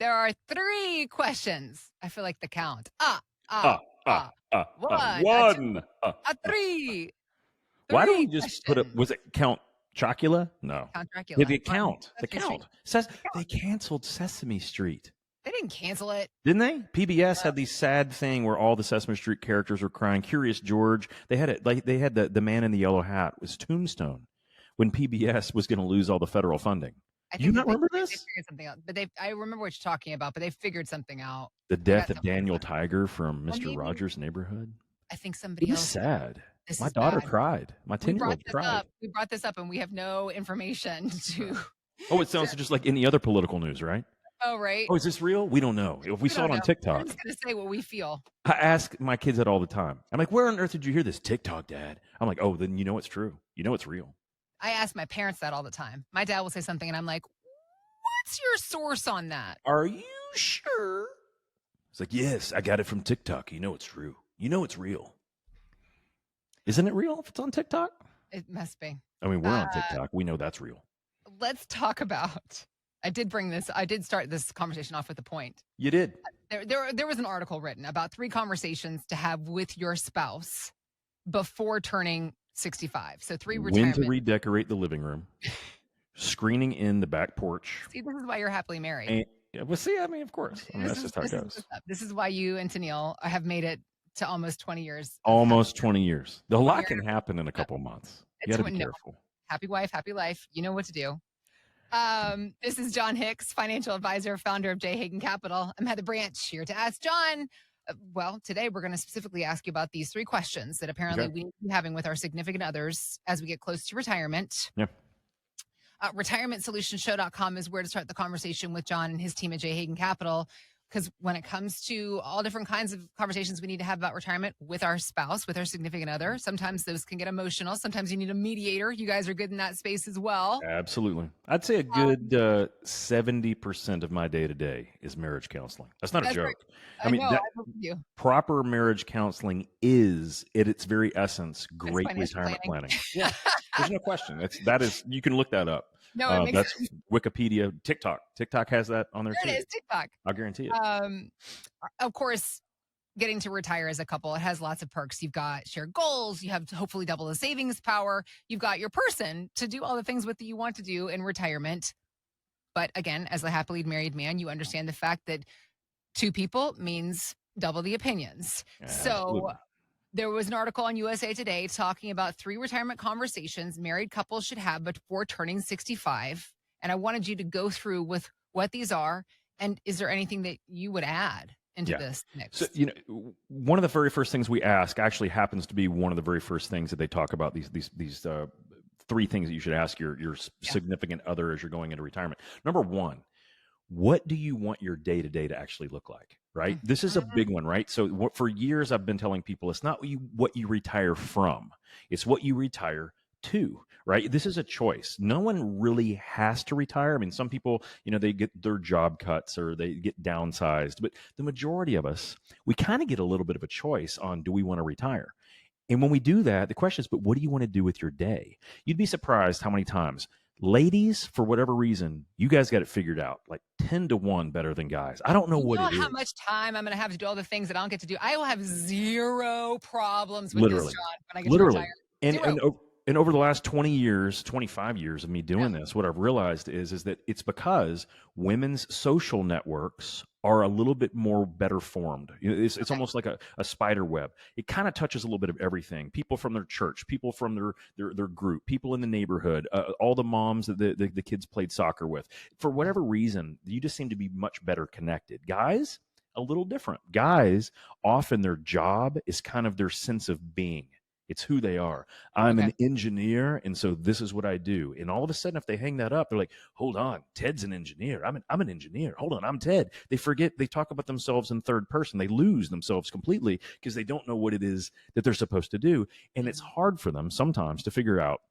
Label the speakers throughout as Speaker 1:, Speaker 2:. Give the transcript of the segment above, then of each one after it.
Speaker 1: There are 3 questions. I feel like the count. One, a 2,
Speaker 2: One.
Speaker 1: a 3.
Speaker 2: Why don't
Speaker 1: 3
Speaker 2: we just put up?
Speaker 1: questions.
Speaker 2: Was it Count Chocula? No.
Speaker 1: Count
Speaker 2: Yeah,
Speaker 1: Dracula
Speaker 2: the
Speaker 1: on
Speaker 2: count. The
Speaker 1: Sesame Street.
Speaker 2: count says they canceled Sesame Street.
Speaker 1: They didn't cancel it.
Speaker 2: Didn't they? PBS had the sad thing where all the Sesame Street characters were crying. Curious George. They had it like they had the man in the yellow hat was Tombstone when PBS was going to lose all the federal funding.
Speaker 1: I
Speaker 2: You
Speaker 1: think
Speaker 2: not remember
Speaker 1: they
Speaker 2: this?
Speaker 1: figured something out. But I remember what you're talking about, but they figured something out.
Speaker 2: The
Speaker 1: I
Speaker 2: death
Speaker 1: got
Speaker 2: of
Speaker 1: something
Speaker 2: Daniel
Speaker 1: about it.
Speaker 2: Tiger from
Speaker 1: Or
Speaker 2: Mr.
Speaker 1: maybe
Speaker 2: Rogers' Neighborhood.
Speaker 1: I think
Speaker 2: It
Speaker 1: somebody
Speaker 2: was
Speaker 1: else.
Speaker 2: sad.
Speaker 1: This
Speaker 2: My
Speaker 1: is
Speaker 2: daughter
Speaker 1: bad.
Speaker 2: cried. My
Speaker 1: We brought
Speaker 2: 10-year-old
Speaker 1: this
Speaker 2: cried.
Speaker 1: up. We brought this up, and we have no information to.
Speaker 2: Oh, it sounds just like any other political news, right?
Speaker 1: Oh, right.
Speaker 2: Oh, is this real? We don't know. If we saw it
Speaker 1: don't
Speaker 2: on
Speaker 1: know. We're
Speaker 2: TikTok.
Speaker 1: just gonna say what we feel.
Speaker 2: I ask my kids that all the time. I'm like, where on earth did you hear this? TikTok, Dad. I'm like, oh, then you know it's true. You know it's real.
Speaker 1: I ask my parents that all the time. My dad will say something, and I'm like, "What's your source on that?"
Speaker 2: Are you sure? It's like, yes, I got it from TikTok. You know it's true. You know it's real. Isn't it real if it's on TikTok?
Speaker 1: It must be.
Speaker 2: I mean, we're on TikTok. We know that's real.
Speaker 1: Let's talk about. I did start this conversation off with a point.
Speaker 2: You did.
Speaker 1: There was an article written about 3 conversations to have with your spouse before turning 65. So 3
Speaker 2: When
Speaker 1: retirement.
Speaker 2: to redecorate the living room, screening in the back porch.
Speaker 1: See, this is why you're happily married.
Speaker 2: And, yeah, well, see, I mean, of course. I mean, that's just how it goes.
Speaker 1: This is why you and Tennille have made it to almost 20 years.
Speaker 2: Almost 20 years. A lot can happen in a couple months. You got to be careful.
Speaker 1: Happy wife, happy life. You know what to do. This is John Hicks, financial advisor, founder of J. Hagan Capital. I'm Heather Branch here to ask John. Well, today we're going to specifically ask you about these 3 questions that apparently we need to be having with our significant others as we get close to retirement.
Speaker 2: Yeah.
Speaker 1: RetirementSolutionShow.com is where to start the conversation with John and his team at J. Hagan Capital. Because when it comes to all different kinds of conversations we need to have about retirement with our spouse, with our significant other, sometimes those can get emotional. Sometimes you need a mediator. You guys are good in that space as well.
Speaker 2: Absolutely. I'd say a good 70% of my day-to-day is marriage counseling. That's not a joke.
Speaker 1: Right.
Speaker 2: I mean,
Speaker 1: I believe you.
Speaker 2: Proper marriage counseling is, at its very essence, great
Speaker 1: financial
Speaker 2: retirement planning. Yeah, there's no question. That is, you can look that up.
Speaker 1: No, it makes
Speaker 2: that's
Speaker 1: sense.
Speaker 2: Wikipedia. TikTok has that on there too.
Speaker 1: There it is, TikTok.
Speaker 2: I'll guarantee it.
Speaker 1: Of course, getting to retire as a couple, it has lots of perks. You've got shared goals. You have to hopefully double the savings power. You've got your person to do all the things with that you want to do in retirement. But again, as a happily married man, you understand the fact that 2 people means double the opinions.
Speaker 2: Absolutely.
Speaker 1: So there was an article on USA Today talking about 3 retirement conversations married couples should have before turning 65. And I wanted you to go through with what these are. And is there anything that you would add into this mix?
Speaker 2: So, one of the very first things we ask actually happens to be one of the very first things that they talk about, these 3 things that you should ask your significant other as you're going into retirement. Number 1, what do you want your day-to-day to actually look like, right?
Speaker 1: Mm-hmm.
Speaker 2: This is a big one, right? So for years, I've been telling people it's not what you retire from. It's what you retire to, right? This is a choice. No one really has to retire. I mean, some people, they get their job cuts or they get downsized, but the majority of us, we kind of get a little bit of a choice on, do we want to retire? And when we do that, the question is, but what do you want to do with your day? You'd be surprised how many times ladies, for whatever reason, you guys got it figured out, like 10 to 1 better than guys. I don't know what it is.
Speaker 1: How much time I'm going to have to do all the things that I don't get to do. I will have 0 problems with
Speaker 2: Literally.
Speaker 1: this, John, when I get to retire.
Speaker 2: And over the last 20 years, 25 years of me doing this, what I've realized is that it's because women's social networks are a little bit more better formed. It's almost like a spider web. It kind of touches a little bit of everything. People from their church, people from their group, people in the neighborhood, all the moms that the kids played soccer with. For whatever reason, you just seem to be much better connected. Guys, a little different. Guys, often their job is kind of their sense of being. It's who they are. I'm an engineer, and so this is what I do. And all of a sudden, if they hang that up, they're like, hold on, Ted's an engineer. I'm an engineer. Hold on, I'm Ted. They forget, they talk about themselves in third person. They lose themselves completely because they don't know what it is that they're supposed to do. And it's hard for them sometimes to figure out,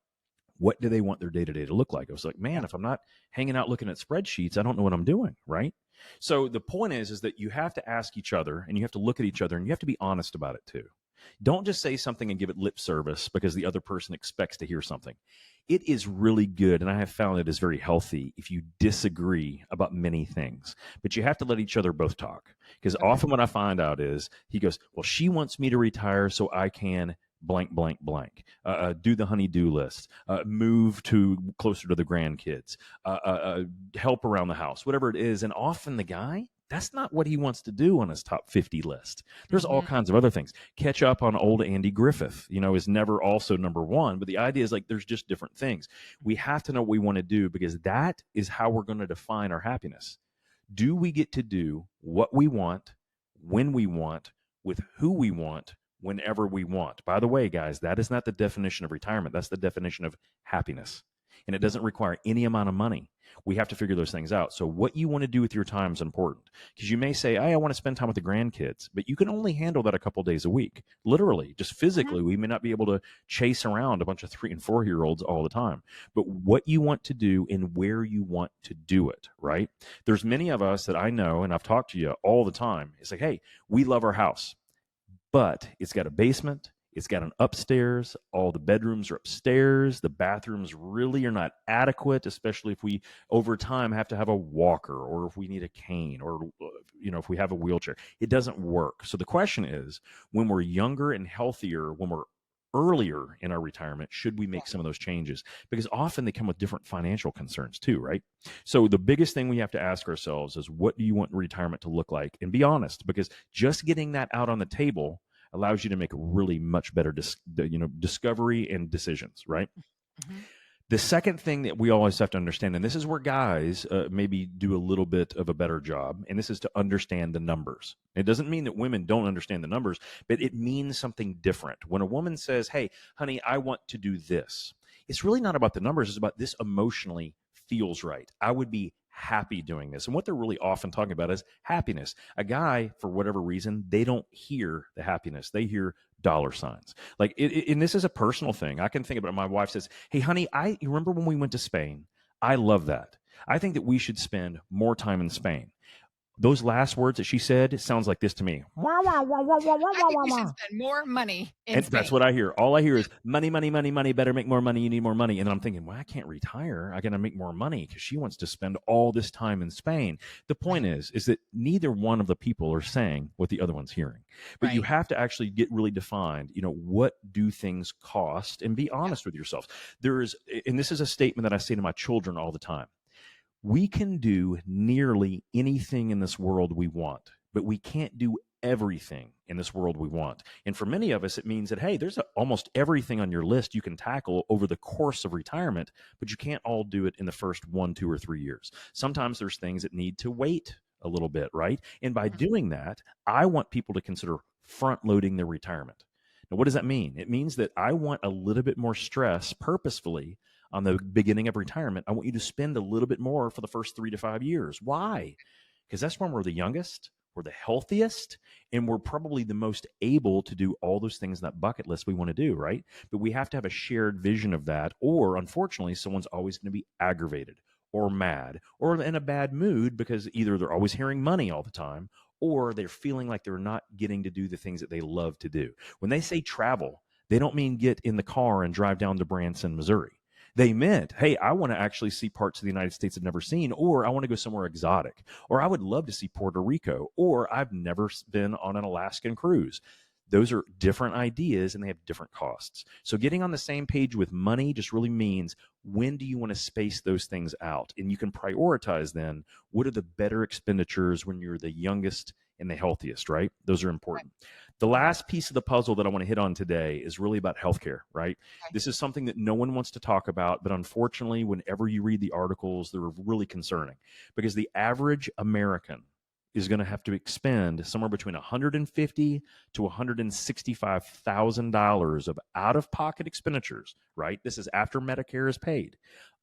Speaker 2: what do they want their day-to-day to look like? I was like, man, if I'm not hanging out looking at spreadsheets, I don't know what I'm doing, right? So the point is that you have to ask each other, and you have to look at each other, and you have to be honest about it too. Don't just say something and give it lip service because the other person expects to hear something. It is really good, and I have found it is very healthy if you disagree about many things, but you have to let each other both talk. Because
Speaker 1: Okay.
Speaker 2: often what I find out is he goes, well, she wants me to retire so I can blank, blank, blank, do the honey-do list, move to closer to the grandkids, help around the house, whatever it is. And often the guy, that's not what he wants to do on his top 50 list. There's all
Speaker 1: Hmm.
Speaker 2: kinds of other things. Catch up on old Andy Griffith, is never also number one. But the idea is like there's just different things. We have to know what we want to do because that is how we're going to define our happiness. Do we get to do what we want, when we want, with who we want, whenever we want? By the way, guys, that is not the definition of retirement. That's the definition of happiness. And it doesn't require any amount of money. We have to figure those things out. So, what you want to do with your time is important because you may say, hey, I want to spend time with the grandkids, but you can only handle that a couple days a week. Literally, just
Speaker 1: Hmm.
Speaker 2: physically, we may not be able to chase around a bunch of 3 and 4 year olds all the time. But what you want to do and where you want to do it, right? There's many of us that I know, and I've talked to you all the time. It's like, hey, we love our house, but it's got a basement. It's got an upstairs. All the bedrooms are upstairs. The bathrooms really are not adequate, especially if we over time have to have a walker or if we need a cane or if we have a wheelchair. It doesn't work. So the question is, when we're younger and healthier, when we're earlier in our retirement, should we make some of those changes? Because often they come with different financial concerns too, right? So the biggest thing we have to ask ourselves is, what do you want retirement to look like? And be honest, because just getting that out on the table allows you to make really much better discovery and decisions, right?
Speaker 1: Hmm.
Speaker 2: The second thing that we always have to understand, and this is where guys maybe do a little bit of a better job, and this is to understand the numbers. It doesn't mean that women don't understand the numbers, but it means something different. When a woman says, hey, honey, I want to do this, it's really not about the numbers. It's about this emotionally feels right. I would be happy doing this. And what they're really often talking about is happiness. A guy, for whatever reason, they don't hear the happiness. They hear dollar signs. Like, and this is a personal thing. I can think about it. My wife says, hey, honey, you remember when we went to Spain? I love that. I think that we should spend more time in Spain. Those last words that she said sounds like this to me. Wah, wah, wah, wah, wah, wah,
Speaker 1: I
Speaker 2: wah,
Speaker 1: think
Speaker 2: wah,
Speaker 1: we should
Speaker 2: wah.
Speaker 1: spend more money in
Speaker 2: And that's
Speaker 1: Spain.
Speaker 2: what I hear. All I hear
Speaker 1: Yep.
Speaker 2: is money, money, money, money. Better make more money. You need more money. And then I'm thinking, well, I can't retire. I got to make more money because she wants to spend all this time in Spain. The point
Speaker 1: Right.
Speaker 2: is that neither one of the people are saying what the other one's hearing. But you
Speaker 1: Right.
Speaker 2: have to actually get really defined. What do things cost, and be
Speaker 1: Yeah.
Speaker 2: honest with yourself. And this is a statement that I say to my children all the time. We can do nearly anything in this world we want, but we can't do everything in this world we want. And for many of us, it means that, hey, there's almost everything on your list you can tackle over the course of retirement, but you can't all do it in the first 1, 2, or 3 years. Sometimes there's things that need to wait a little bit, right? And by
Speaker 1: Mhm.
Speaker 2: doing that, I want people to consider front loading their retirement. Now, what does that mean? It means that I want a little bit more stress purposefully on the beginning of retirement. I want you to spend a little bit more for the first 3 to 5 years. Why? Because that's when we're the youngest, we're the healthiest, and we're probably the most able to do all those things in that bucket list we want to do, right? But we have to have a shared vision of that, or unfortunately, someone's always going to be aggravated or mad or in a bad mood because either they're always hearing money all the time or they're feeling like they're not getting to do the things that they love to do. When they say travel, they don't mean get in the car and drive down to Branson, Missouri. They meant, hey, I want to actually see parts of the United States I've never seen, or I want to go somewhere exotic, or I would love to see Puerto Rico, or I've never been on an Alaskan cruise. Those are different ideas and they have different costs. So getting on the same page with money just really means, when do you want to space those things out? And you can prioritize then, what are the better expenditures when you're the youngest and the healthiest, right? Those are
Speaker 1: Right.
Speaker 2: important. The
Speaker 1: Mhm.
Speaker 2: last piece of the puzzle that I want to hit on today is really about healthcare, right?
Speaker 1: Okay.
Speaker 2: This is something that no one wants to talk about, but unfortunately, whenever you read the articles, they're really concerning because the average American is going to have to expend somewhere between $150 to $165,000 of out-of-pocket expenditures, right? This is after Medicare is paid.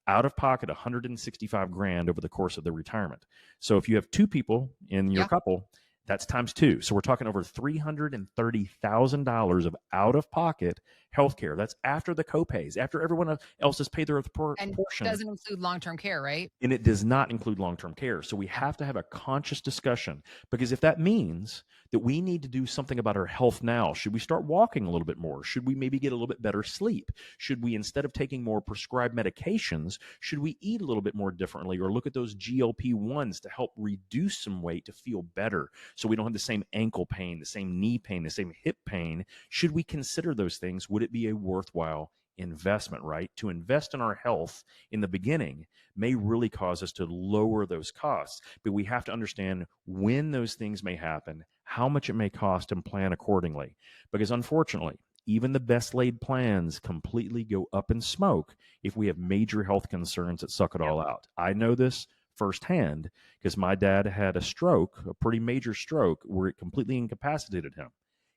Speaker 2: Out of pocket 165 grand over the course of their retirement. So if you have two people in your
Speaker 1: Yeah.
Speaker 2: couple, That's times two. So we're talking over $330,000 of out of pocket healthcare. That's after the copays, after everyone else has paid their
Speaker 1: And
Speaker 2: portion.
Speaker 1: doesn't include long-term care, right?
Speaker 2: And it does not include long-term care. So we
Speaker 1: Yeah.
Speaker 2: have to have a conscious discussion, because if that means that we need to do something about our health now, should we start walking a little bit more? Should we maybe get a little bit better sleep? Should we, instead of taking more prescribed medications, should we eat a little bit more differently, or look at those GLP-1s to help reduce some weight to feel better, so we don't have the same ankle pain, the same knee pain, the same hip pain? Should we consider those things? Would it be a worthwhile investment, right? To invest in our health in the beginning may really cause us to lower those costs. But we have to understand when those things may happen, how much it may cost, and plan accordingly. Because unfortunately, even the best laid plans completely go up in smoke if we have major health concerns that suck it
Speaker 1: Yep.
Speaker 2: all out. I know this firsthand because my dad had a stroke, a pretty major stroke, where it completely incapacitated him.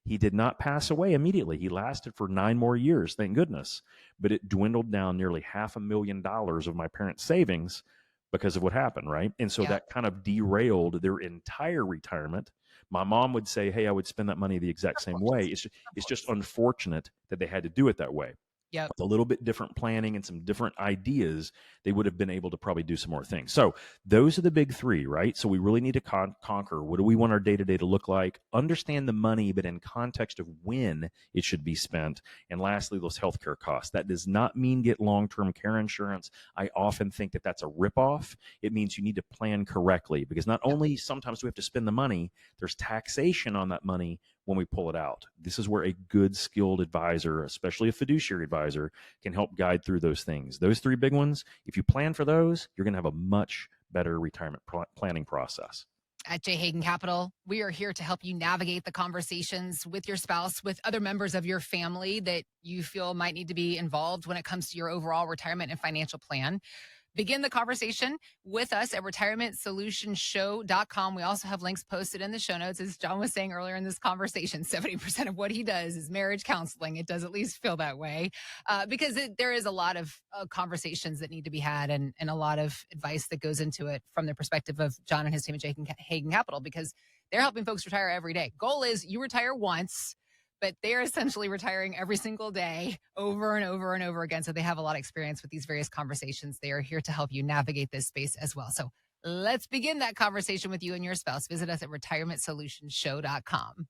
Speaker 2: He did not pass away immediately. He lasted for 9 more years, thank goodness. But it dwindled down nearly $500,000 of my parents' savings because of what happened, right? And so
Speaker 1: Yep.
Speaker 2: that kind of derailed their entire retirement. My mom would say, "Hey, I would spend that money the exact
Speaker 1: Of
Speaker 2: same
Speaker 1: course.
Speaker 2: way." It's just,
Speaker 1: Of
Speaker 2: it's just
Speaker 1: course.
Speaker 2: unfortunate that they had to do it that way.
Speaker 1: Yep.
Speaker 2: With a little bit different planning and some different ideas, they would have been able to probably do some more things. So those are the big three, right? So we really need to conquer, what do we want our day-to-day to look like? Understand the money, but in context of when it should be spent. And lastly, those healthcare costs. That does not mean get long-term care insurance. I often think that that's a ripoff. It means you need to plan correctly, because not
Speaker 1: Yep.
Speaker 2: only sometimes we have to spend the money, there's taxation on that money when we pull it out. This is where a good skilled advisor, especially a fiduciary advisor, can help guide through those things. Those three big ones, if you plan for those, you're going to have a much better retirement planning process.
Speaker 1: At J. Hagen Capital, we are here to help you navigate the conversations with your spouse, with other members of your family that you feel might need to be involved when it comes to your overall retirement and financial plan. Begin the conversation with us at retirementsolutionshow.com. We also have links posted in the show notes. As John was saying earlier in this conversation, 70% of what he does is marriage counseling. It does at least feel that way because there is a lot of conversations that need to be had, and a lot of advice that goes into it from the perspective of John and his team at Hagen Capital, because they're helping folks retire every day. Goal is you retire once, but they're essentially retiring every single day over and over and over again. So they have a lot of experience with these various conversations. They are here to help you navigate this space as well. So let's begin that conversation with you and your spouse. Visit us at retirementsolutionshow.com.